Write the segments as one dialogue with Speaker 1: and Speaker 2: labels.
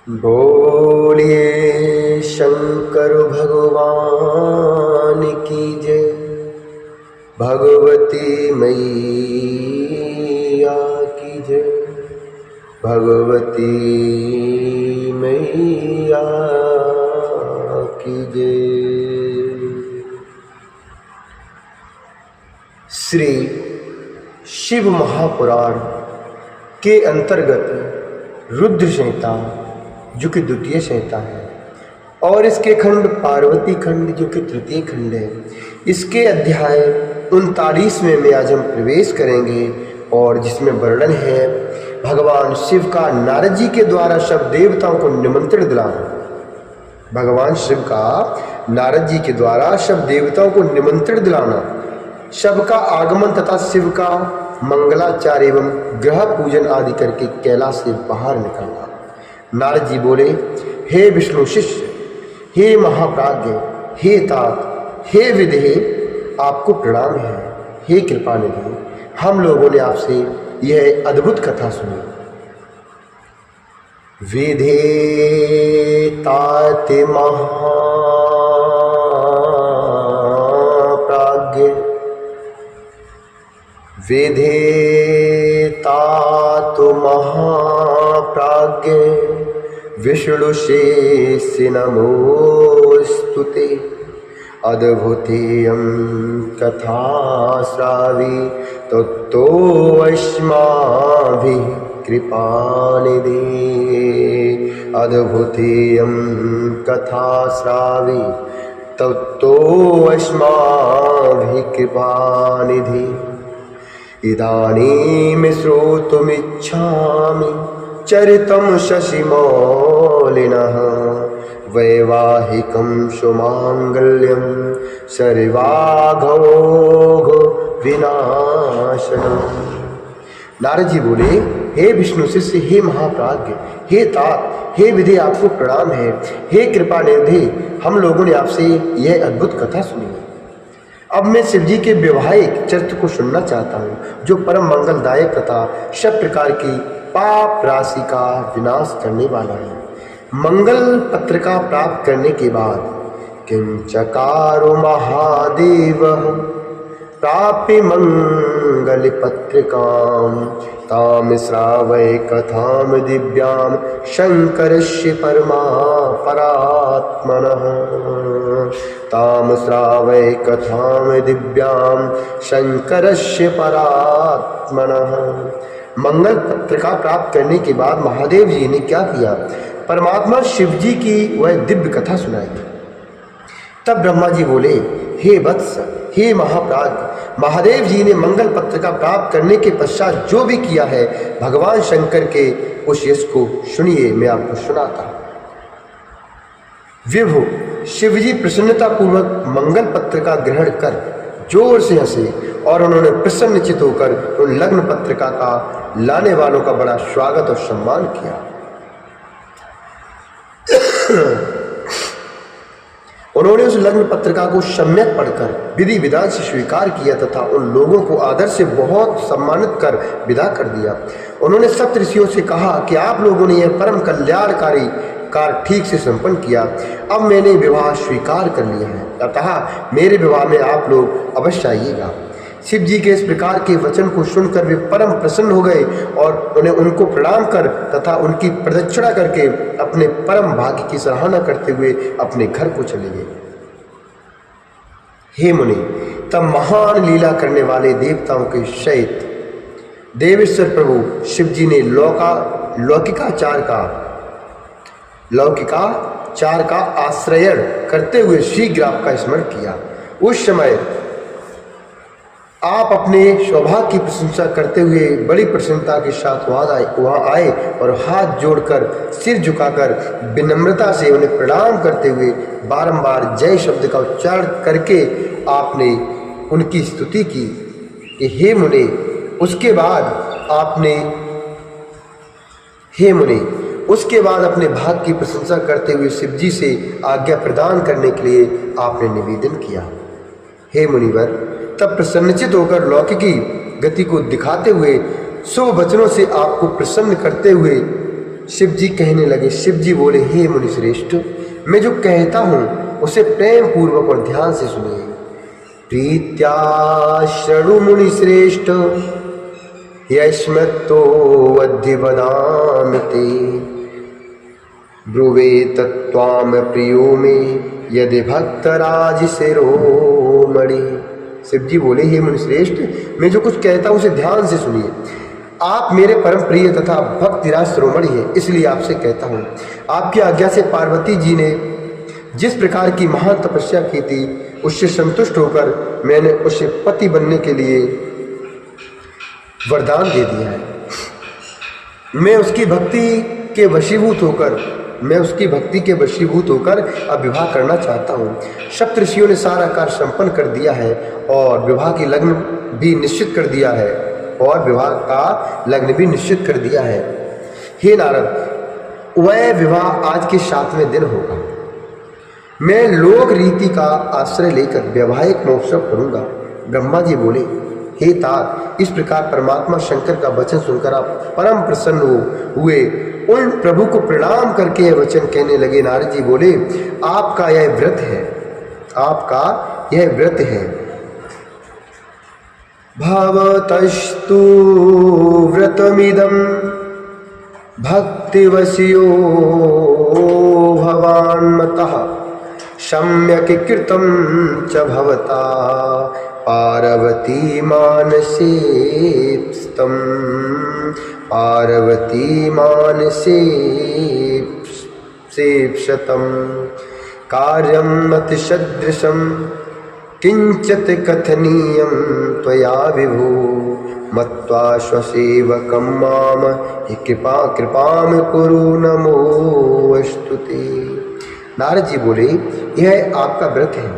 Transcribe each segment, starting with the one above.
Speaker 1: बोलिए शंकर भगवान की जय। भगवती मैया की जय। भगवती मैया की जय। श्री शिव महापुराण के अंतर्गत रुद्र संहिता जो कि द्वितीय संहिता है और इसके खंड पार्वती खंड जो कि तृतीय खंड है, इसके अध्याय 39 में आज हम प्रवेश करेंगे और जिसमें वर्णन है भगवान शिव का नारद जी के द्वारा सब देवताओं को निमंत्रण दिलाना। भगवान शिव का नारद जी के द्वारा सब देवताओं को निमंत्रण दिलाना, सबका आगमन तथा शिव का मंगलाचार एवं ग्रह पूजन आदि करके कैलाश से बाहर निकलना। नारद जी बोले, हे विष्णु शिष्य, हे महाप्राज्ञ, हे तात, हे विदेह, आपको प्रणाम है। हे कृपा निधि, हम लोगों ने आपसे यह अद्भुत कथा सुनी। विधे तात महाप्राज्ञ, विधेतात महाप्राज्ञ, विष्णुशेष नमोस्तुते। अद्भुतेयं कथा श्रावी तत्तोऽस्माभिः कृपानिधे। अद्भुतेयं कथा श्रावी तत्तोऽस्माभिः कृपानिधे। इदानीं श्रोतुमिच्छामि चरितं शशिमौलिनः, वैवाहिकं सुमाङ्गल्यं सर्वाघोघ विनाशनम्। नारद जी बोले, हे विष्णु शिष्य, हे महाप्राज्ञ, हे तात, हे विधि, आपको प्रणाम है। हे कृपा निधि, हम लोगों ने आपसे यह अद्भुत कथा सुनी। अब मैं शिव जी के वैवाहिक चरित्र को सुनना चाहता हूँ, जो परम मंगलदायक तथा सब प्रकार की पाप राशि का विनाश करने वाला है। मंगल पत्रिका प्राप्त करने के बाद किंचकारो महादेव प्राप्य मंगल पत्रिकाम, ताम श्रावय कथाम दिव्याम शंकरस्य परमा परात्मनः। ताम श्रावय कथाम दिव्याम शंकरस्य परात्मनः। मंगल पत्रिका प्राप्त करने के बाद महादेव जी ने क्या किया? परमात्मा शिव जी की वह दिव्य कथा सुनाई। तब ब्रह्मा जी बोले, हे वत्स, हे महाप्राज्ञ, महादेव जी ने मंगल पत्रिका प्राप्त करने के पश्चात जो भी किया है भगवान शंकर के उस यश को सुनिए, मैं आपको सुनाता हूं। विभु शिव जी प्रसन्नता पूर्वक मंगल पत्रिका ग्रहण कर जोर से हंसे और उन्होंने प्रसन्नचित होकर उन लग्न पत्रिका का लाने वालों का बड़ा स्वागत और सम्मान किया। उन्होंने उस लग्न पत्रिका को सम्यक पढ़कर विधि विधान से स्वीकार किया तथा उन लोगों को आदर से बहुत सम्मानित कर विदा कर दिया। उन्होंने सप्तऋषियों से कहा कि आप लोगों ने यह परम कल्याणकारी कार्य ठीक से संपन्न किया। अब मैंने विवाह स्वीकार कर लिया है, अतः मेरे विवाह में आप लोग अवश्य आइएगा। शिव जी के इस प्रकार के वचन को सुनकर वे परम प्रसन्न हो गए और उन्हें उनको प्रणाम कर तथा उनकी प्रदक्षिणा करके अपने परम भाग्य की सराहना करते हुए अपने घर को चले गए। हे मुनि, तब महान लीला करने वाले देवताओं के सहित देवेश्वर प्रभु शिव जी ने लौकिकाचार का आश्रयण करते हुए शीघ्र आपका स्मरण किया। उस समय आप अपने सौभाग्य की प्रशंसा करते हुए बड़ी प्रसन्नता के साथ वहाँ आए और हाथ जोड़कर सिर झुकाकर विनम्रता से उन्हें प्रणाम करते हुए बारंबार जय शब्द का उच्चारण करके आपने उनकी स्तुति की कि हे मुनि। उसके बाद अपने भाग की प्रशंसा करते हुए शिव जी से आज्ञा प्रदान करने के लिए आपने निवेदन किया। हे मुनिवर, तब प्रसन्नचित होकर लौकिकी गति को दिखाते हुए शुभ वचनों से आपको प्रसन्न करते हुए शिव जी कहने लगे। शिव जी बोले, हे मुनिश्रेष्ठ, मैं जो कहता हूँ उसे प्रेम पूर्वक और ध्यान से सुनिए। प्रीत्या शृणु मुनिश्रेष्ठ, यस्मत्तोऽद्य वदामि ते, ब्रुवे तत्त्वाम प्रियो मे यदि भक्तराज शिरोमणि। शिव जी बोले, हे मुनिश्रेष्ठ, मैं जो कुछ कहता हूँ उसे ध्यान से सुनिए। आप मेरे परम प्रिय तथा भक्तिराज शिरोमणि हैं, इसलिए आपसे कहता हूँ। आपकी आज्ञा से पार्वती जी ने जिस प्रकार की महान तपस्या की थी, उससे संतुष्ट होकर मैंने उसे पति बनने के लिए वरदान दे दिया है। मैं उसकी भक्ति के वशीभूत होकर अब विवाह करना चाहता हूँ। सप्तऋषियों ने सारा कार्य संपन्न कर दिया है और विवाह की लग्न भी निश्चित कर दिया है। हे नारद, वह विवाह आज के 7वें दिन होगा। मैं लोक रीति का आश्रय लेकर वैवाहिक महोत्सव करूंगा। ब्रह्मा जी बोले, हे तात, इस प्रकार परमात्मा शंकर का वचन सुनकर आप परम प्रसन्न हुए। उन प्रभु को प्रणाम करके यह वचन कहने लगे। नारद जी बोले, आपका यह व्रत है। भवतस्तु व्रतमिदं भक्तिवश्यो भवान्मतः, सम्यक् कृतं च भवता पार्वती मानसेप्सतं कार्यं अतिसदृशं किंचित् कथनीयं त्वया विभो, मत्वा स्वसेवकं माम हि कृपां कुरु नमोऽस्तुते। नारद जी बोले, यह आपका व्रत है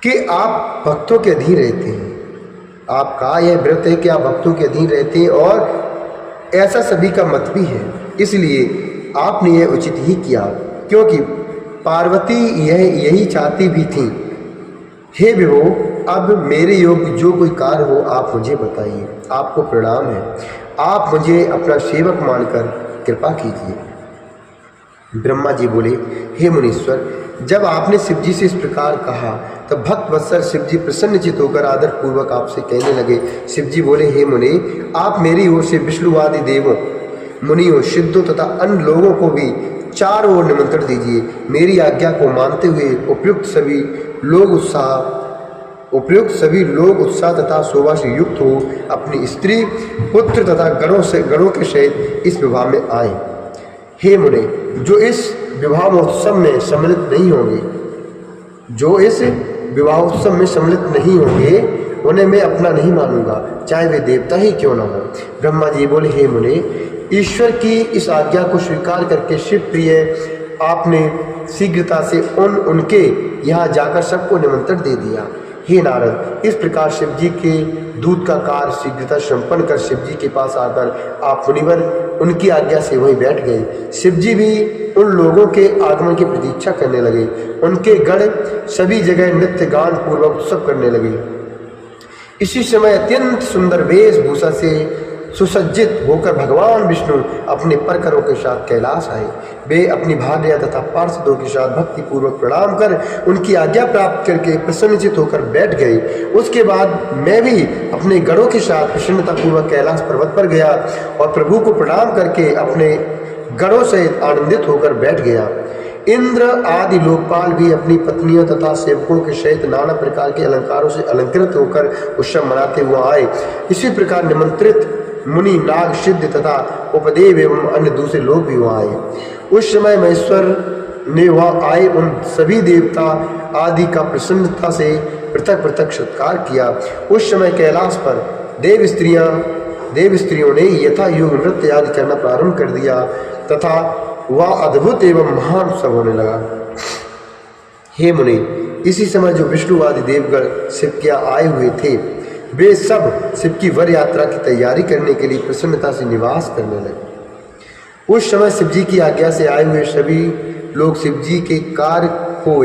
Speaker 1: कि आप भक्तों के अधीन रहते हैं। आपका यह व्रत है कि आप भक्तों के अधीन रहते हैं और ऐसा सभी का मत भी है, इसलिए आपने यह उचित ही किया, क्योंकि पार्वती यही चाहती भी थी। हे विभो, अब मेरे योग्य जो कोई कार्य हो आप मुझे बताइए। आपको प्रणाम है, आप मुझे अपना सेवक मानकर कृपा कीजिए। ब्रह्मा जी बोले, हे मुनीश्वर, जब आपने शिव जी से इस प्रकार कहा तब भक्त वत्सल शिव जी प्रसन्नचित होकर आदर पूर्वक आपसे कहने लगे। शिव जी बोले, हे मुनि, आप मेरी ओर से विष्णुवादी देवों, मुनियों, सिद्धों तथा अन्य लोगों को भी चारों ओर निमंत्रण दीजिए। मेरी आज्ञा को मानते हुए उपयुक्त सभी लोग उत्साह तथा शोभा से युक्त हो अपनी स्त्री, पुत्र तथा गणों के सहित इस विवाह में आए। हे मुने, जो इस विवाह महोत्सव में सम्मिलित नहीं होंगे उन्हें मैं अपना नहीं मानूंगा, चाहे वे देवता ही क्यों न हो। ब्रह्मा जी बोले, हे मुने, ईश्वर की इस आज्ञा को स्वीकार करके शिव प्रिय आपने शीघ्रता से उनके यहाँ जाकर सबको निमंत्रण दे दिया। हे नारद, इस प्रकार शिव जी के दूत का कार्य शीघ्रता संपन्न कर शिव जी के पास आकर आप मुनिवर उनकी आज्ञा से वहीं बैठ गए। शिव जी भी उन लोगों के आगमन की प्रतीक्षा करने लगे। उनके गण सभी जगह नृत्य गान पूर्वक उत्सव करने लगे। इसी समय अत्यंत सुंदर वेशभूषा से सुसज्जित होकर भगवान विष्णु अपने परकरों के साथ कैलाश आए। वे अपनी भार्या तथा पार्षदों के साथ भक्ति पूर्वक प्रणाम कर उनकी आज्ञा प्राप्त करके प्रसन्नचित होकर बैठ गए। उसके बाद मैं भी अपने गणों के साथ प्रसन्नता पूर्वक कैलाश पर्वत पर गया और प्रभु को प्रणाम करके अपने गणों सहित आनंदित होकर बैठ गया। इंद्र आदि लोकपाल भी अपनी पत्नियों तथा सेवकों के सहित नाना प्रकार के अलंकारों से अलंकृत होकर उत्सव मनाते हुए आए। इसी प्रकार निमंत्रित मुनि, नाग, सिद्ध तथा उपदेव एवं अन्य दूसरे लोग भी वहाँ आए। उस समय महेश्वर ने वहाँ आए उन सभी देवता आदि का प्रसन्नता से पृथक पृथक सत्कार किया। उस समय कैलाश पर देव स्त्रियों ने यथा योग नृत्य आदि करना प्रारंभ कर दिया तथा वह अद्भुत एवं महान उत्सव होने लगा। हे मुनि, इसी समय जो विष्णुवादी देवगण शिव के आए हुए थे, वे सब शिव की वर यात्रा की तैयारी करने के लिए प्रसन्नता से निवास करने लगे। उस समय शिव जी की आज्ञा से आए हुए सभी लोग शिव जी के कार्य को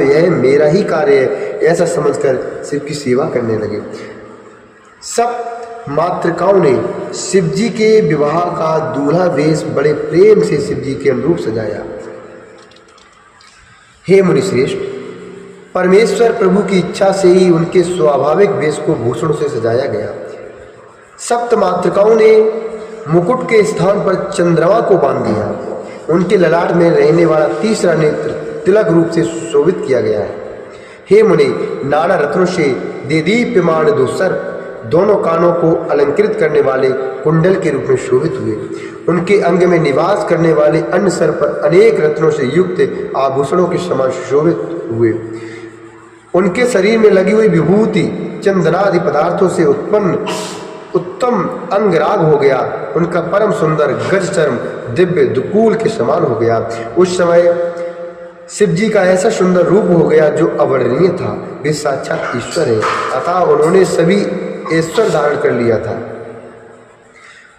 Speaker 1: यह मेरा ही कार्य है ऐसा समझकर शिव की सेवा करने लगे। सब मातृकाओं ने शिव जी के विवाह का दूल्हा वेश बड़े प्रेम से शिव जी के अनुरूप सजाया। हे मुनिश्रेष्ठ, परमेश्वर प्रभु की इच्छा से ही उनके स्वाभाविक वेश को भूषण से सजाया गया। सप्त मातृकाओं ने मुकुट के स्थान पर चंद्रमा को बांध दिया। उनके ललाट में रहने वाला तीसरा नेत्र तिलक रूप से सुशोभित किया गया है। हे मुनि, नाना रत्नों से देदीप्यमान दो सर्प दोनों कानों को अलंकृत करने वाले कुंडल के रूप में शोभित हुए। उनके अंग में निवास करने वाले अन्य सर्प अनेक रत्नों से युक्त आभूषणों के समान सुशोभित हुए। उनके शरीर में लगी हुई विभूति चंदनादि पदार्थों से उत्तम अंगराग हो गया। उनका परम सुंदर गज चर्म दिव्य दुकूल के समान हो गया। उस समय शिव जी का ऐसा सुंदर रूप हो गया जो अवर्णनीय था। वे साक्षात ईश्वर है, अतः उन्होंने सभी ईश्वर धारण कर लिया था।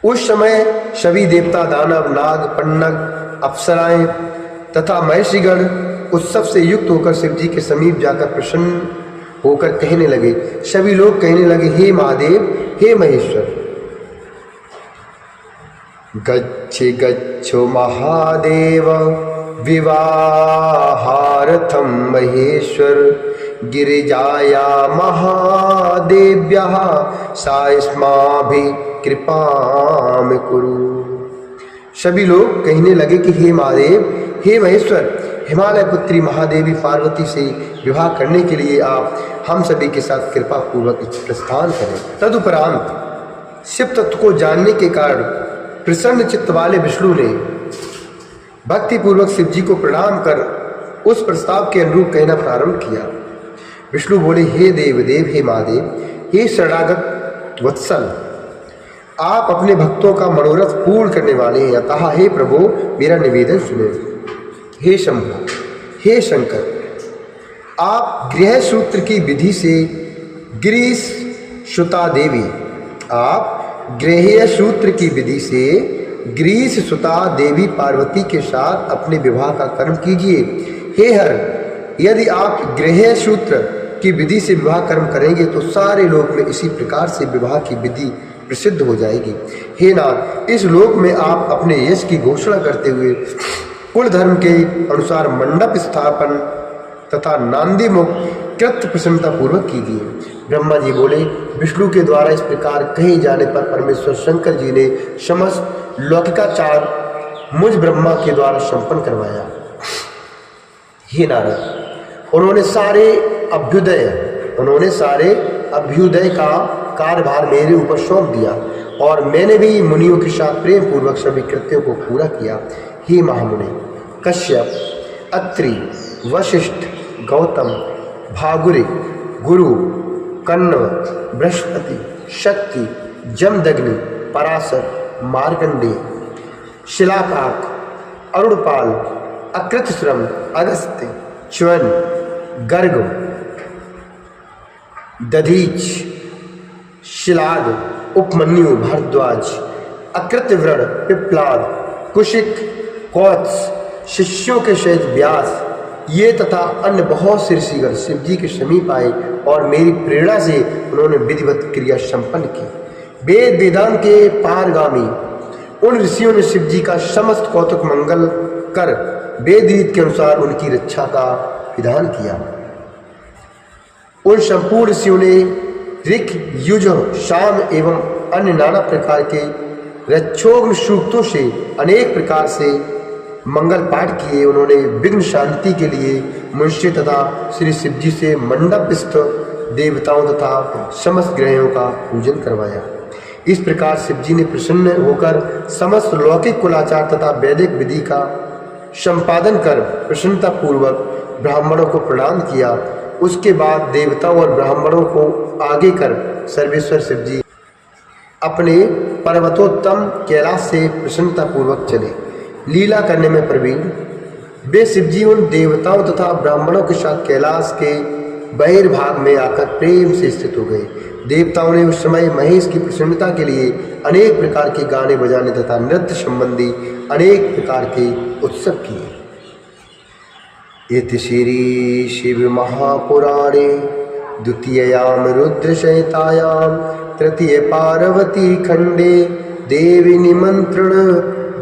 Speaker 1: उस समय सभी देवता, दानव, नाग, पन्नग, अप्सराएं तथा महर्षिगण उत्सव से युक्त होकर शिव जी के समीप जाकर प्रसन्न होकर कहने लगे। सभी लोग कहने लगे, हे महादेव, हे महेश्वर। गच्छो महादेव विवाहार्थं महेश्वर गिरिजाया महादेव्यः सायस्माभि कृपाम कुरु। सभी लोग कहने लगे कि हे महादेव, हे महेश्वर, हिमालय पुत्री महादेवी पार्वती से विवाह करने के लिए आप हम सभी के साथ कृपा पूर्वक प्रस्थान करें। तदुपरांत शिव तत्व को जानने के कारण प्रसन्न चित्त वाले विष्णु ने भक्ति पूर्वक शिव जी को प्रणाम कर उस प्रस्ताव के अनुरूप कहना प्रारंभ किया। विष्णु बोले, हे देवदेव, हे महादेव, हे शरणागत वत्सल, आप अपने भक्तों का मनोरथ पूर्ण करने वाले हैं, अतः हे प्रभु मेरा निवेदन सुने। हे शंभु, हे शंकर, आप गृह सूत्र की विधि से गिरीश सुता देवी, आप गृह सूत्र की विधि से ग्रीस सुता देवी पार्वती के साथ अपने विवाह का कर्म कीजिए। हे हर, यदि आप गृह सूत्र की विधि से विवाह कर्म करेंगे तो सारे लोक में इसी प्रकार से विवाह की विधि प्रसिद्ध हो जाएगी। हे नाथ, इस लोक में आप अपने यश की घोषणा करते हुए कुल धर्म के अनुसार मंडप स्थापन तथा नांदी मुख कृत प्रसन्नता पूर्वक कीजिए। ब्रह्मा जी बोले, विष्णु के द्वारा इस प्रकार कहे जाने पर परमेश्वर शंकर जी ने समस्त लौकिकाचार मुझ ब्रह्मा के द्वारा संपन्न करवाया। हे नारद, उन्होंने सारे अभ्युदय का कार्यभार मेरे ऊपर सौंप दिया और मैंने भी मुनियों के साथ प्रेम पूर्वक सभी कृत्यों को पूरा किया। हे महामुनि, कश्यप, अत्रि, वशिष्ठ, गौतम, भागुरी, गुरु, कण्व, बृहस्पति, शक्ति, जमदग्नि, पराशर, मार्कंडेय, शिलाकाक, अरुणपाल, अकृतश्रम, अगस्त्य, च्यवन, गर्ग, दधीच, शिलाद, उपमन्यु, भारद्वाज, अकृतव्रण, पिप्लाद, कुशिक, कौत्स, शिष्यों के सहित व्यास, ये तथा अन्य बहुत से ऋषिगण शिव जी के समीप आए और मेरी प्रेरणा से उन्होंने विधिवत क्रिया संपन्न की। वेद वेदांत के पारगामी उन ऋषियों ने शिव जी का समस्त कौतुक मंगल कर वेद रीत के अनुसार उनकी रक्षा का विधान किया। उन संपूर्ण ऋषियों ने ऋक्, युज, शाम एवं अन्य नाना प्रकार के रक्षोग्न सूक्तों से अनेक प्रकार से मंगल पाठ किए। उन्होंने विघ्न शांति के लिए मनुष्य तथा श्री शिव जी से मंडपस्थ देवताओं तथा समस्त ग्रहों का पूजन करवाया। इस प्रकार शिव जी ने प्रसन्न होकर समस्त लौकिक कुलाचार तथा वैदिक विधि का संपादन कर प्रसन्नता पूर्वक ब्राह्मणों को प्रणाम किया। उसके बाद देवताओं और ब्राह्मणों को आगे कर सर्वेश्वर शिव जी अपने पर्वतोत्तम कैलाश से प्रसन्नता पूर्वक चले। लीला करने में प्रवीण वे शिवजी उन देवताओं तथा ब्राह्मणों के साथ कैलाश के बहिर्भाग में आकर प्रेम से स्थित हो गए। देवताओं ने उस समय महेश की प्रसन्नता के लिए अनेक प्रकार के गाने बजाने तथा नृत्य संबंधी अनेक प्रकार के उत्सव किए। इति श्री शिव महापुराणे द्वितीयां रुद्र संहितायां तृतीय पार्वती खंडे देवी निमंत्रण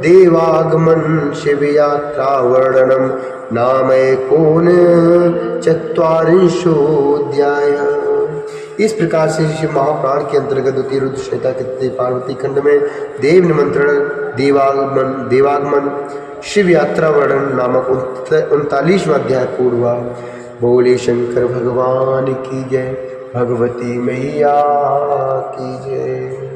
Speaker 1: देवागमन शिव यात्रा वर्णनम नाम एकोनचत्वारिंशोऽध्याय। इस प्रकार से शिव महापुराण के अंतर्गत द्वितीय रुद्र संहिता के तृतीय पार्वती खंड में देव निमंत्रण देवागमन शिव यात्रा वर्णन नामक 39वां अध्याय पूर्ण हुआ। बोले शंकर भगवान की जय, भगवती मैया की जय।